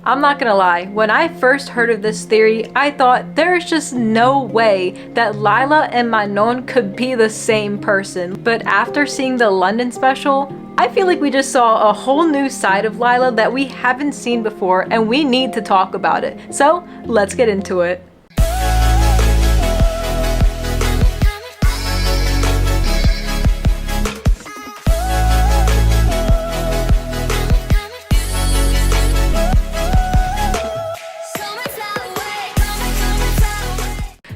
I'm not gonna lie, when I first heard of this theory, I thought there's just no way that Lila and Manon could be the same person. But after seeing the London special, I feel like we just saw a whole new side of Lila that we haven't seen before, and we need to talk about it. So let's get into it.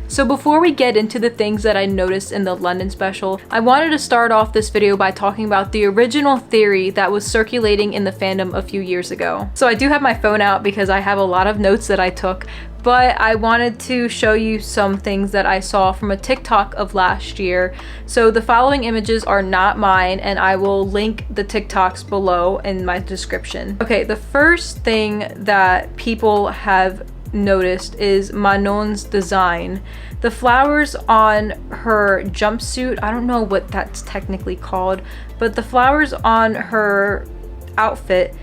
So before we get into the things that I noticed in the London special, I wanted to start off this video by talking about the original theory that was circulating in the fandom a few years ago. So I do have my phone out because I have a lot of notes that I took, but I wanted to show you some things that I saw from a TikTok of last year. So the following images are not mine, and I will link the TikToks below in my description. Okay, the first thing that people have noticed is Manon's design. The flowers on her jumpsuit, I don't know what that's technically called, but the flowers on her outfit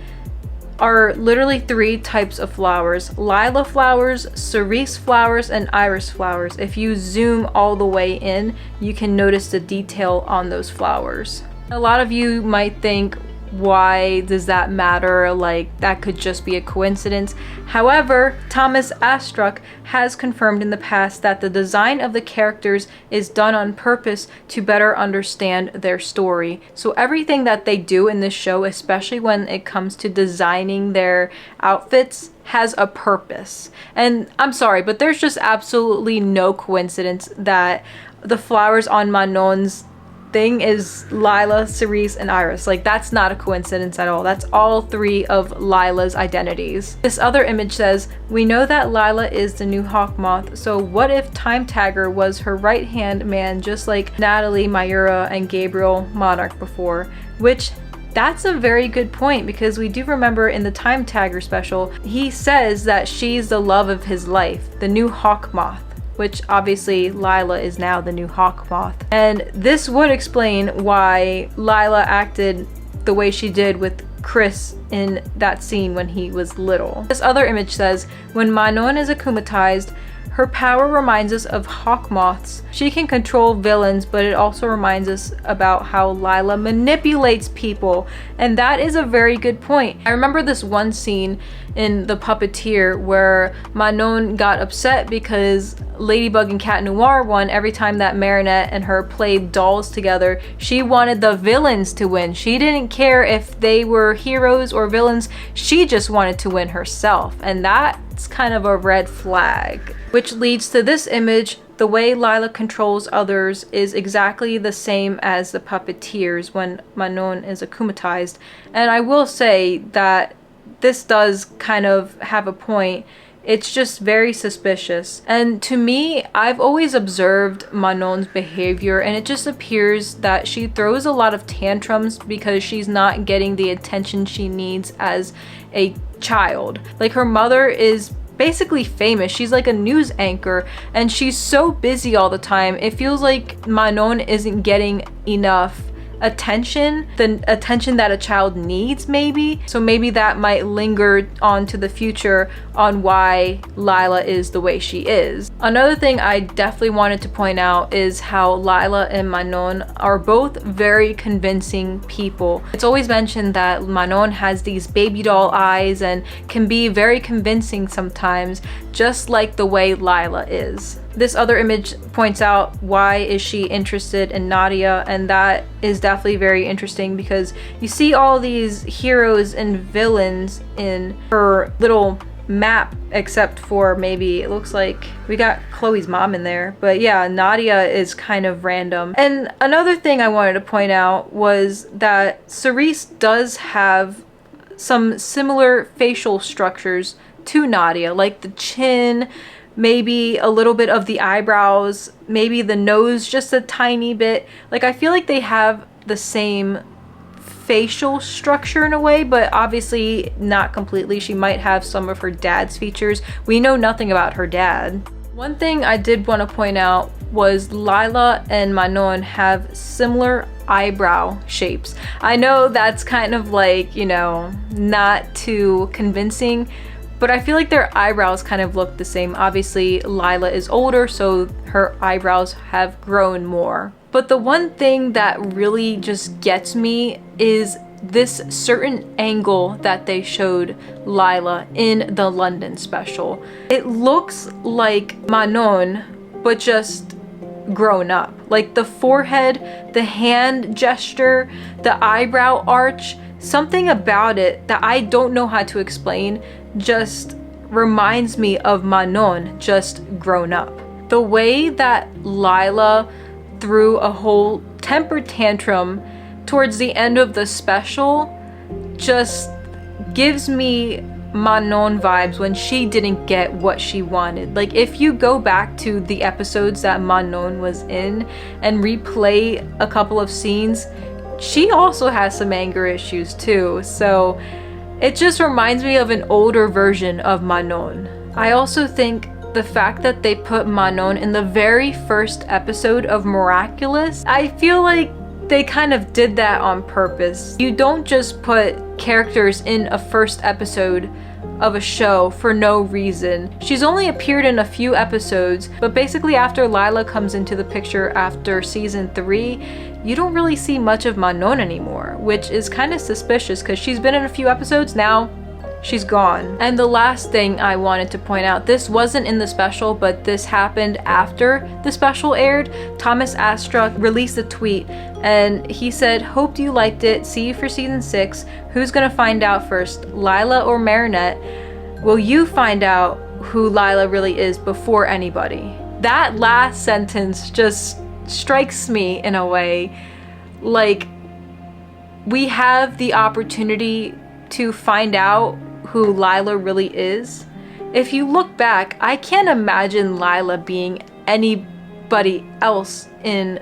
are literally three types of flowers: Lila flowers, cerise flowers, and iris flowers. If you zoom all the way in, you can notice the detail on those flowers. A lot of you might think, why does that matter? Like, that could just be a coincidence. However, Thomas Astruck has confirmed in the past that the design of the characters is done on purpose to better understand their story. So everything that they do in this show, especially when it comes to designing their outfits, has a purpose. And I'm sorry, but there's just absolutely no coincidence that the flowers on Manon's thing is Lila, cerise, and iris. Like, that's not a coincidence at all. That's all three of Lila's identities. This other image says, we know that Lila is the new hawk moth, so what if Time Tagger was her right hand man, just like Natalie, Mayura, and Gabriel Monarch before? Which, that's a very good point, because we do remember in the Time Tagger special, he says that she's the love of his life, the new hawk moth, which obviously Lila is now the new hawk moth. And this would explain why Lila acted the way she did with Chris in that scene when he was little. This other image says, when Manon is akumatized, her power reminds us of hawk moths. She can control villains, but it also reminds us about how Lila manipulates people. And that is a very good point. I remember this one scene in The Puppeteer where Manon got upset because Ladybug and Cat Noir won. Every time that Marinette and her played dolls together, she wanted the villains to win. She didn't care if they were heroes or villains. She just wanted to win herself. And that's kind of a red flag. Which leads to this image. The way Lila controls others is exactly the same as the Puppeteers when Manon is akumatized. And I will say that this does kind of have a point. It's just very suspicious. And to me, I've always observed Manon's behavior, and it just appears that she throws a lot of tantrums because she's not getting the attention she needs as a child. Like, her mother is basically famous. She's like a news anchor, and she's so busy all the time. It feels like Manon isn't getting enough attention, the attention that a child needs, maybe. So maybe that might linger on to the future on why Lila is the way she is. Another thing I definitely wanted to point out is how Lila and Manon are both very convincing people. It's always mentioned that Manon has these baby doll eyes and can be very convincing sometimes, just like the way Lila is. This other image points out why is she interested in Nadia, and that is definitely very interesting because you see all these heroes and villains in her little map, except for maybe it looks like we got Chloe's mom in there, but yeah, Nadia is kind of random. And another thing I wanted to point out was that Cerise does have some similar facial structures to Nadia, like the chin, maybe a little bit of the eyebrows, maybe the nose just a tiny bit. Like, I feel like they have the same facial structure in a way, but obviously not completely. She might have some of her dad's features. We know nothing about her dad. One thing I did want to point out was Lila and Manon have similar eyebrow shapes. I know that's kind of like, you know, not too convincing, but I feel like their eyebrows kind of look the same. Obviously, Lila is older, so her eyebrows have grown more. But the one thing that really just gets me is this certain angle that they showed Lila in the London special. It looks like Manon, but just grown up. Like the forehead, the hand gesture, the eyebrow arch, something about it that I don't know how to explain just reminds me of Manon just grown up. The way that Lila threw a whole temper tantrum towards the end of the special just gives me Manon vibes when she didn't get what she wanted. Like if you go back to the episodes that Manon was in and replay a couple of scenes, she also has some anger issues too. So it just reminds me of an older version of Manon. I also think the fact that they put Manon in the very first episode of Miraculous, I feel like they kind of did that on purpose. You don't just put characters in a first episode of a show for no reason. She's only appeared in a few episodes, but basically after Lila comes into the picture after season 3, you don't really see much of Manon anymore, which is kind of suspicious because she's been in a few episodes now. She's gone. And the last thing I wanted to point out, this wasn't in the special, but this happened after the special aired. Thomas Astra released a tweet and he said, "Hope you liked it. See you for season 6. Who's gonna find out first, Lila or Marinette? Will you find out who Lila really is before anybody?" That last sentence just strikes me in a way. Like, we have the opportunity to find out who Lila really is. If you look back, I can't imagine Lila being anybody else in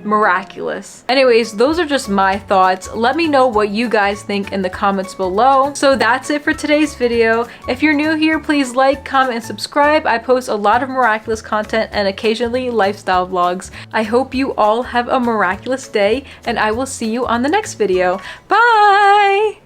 Miraculous. Anyways, those are just my thoughts. Let me know what you guys think in the comments below. So that's it for today's video. If you're new here, please like, comment, and subscribe. I post a lot of Miraculous content and occasionally lifestyle vlogs. I hope you all have a miraculous day, and I will see you on the next video. Bye!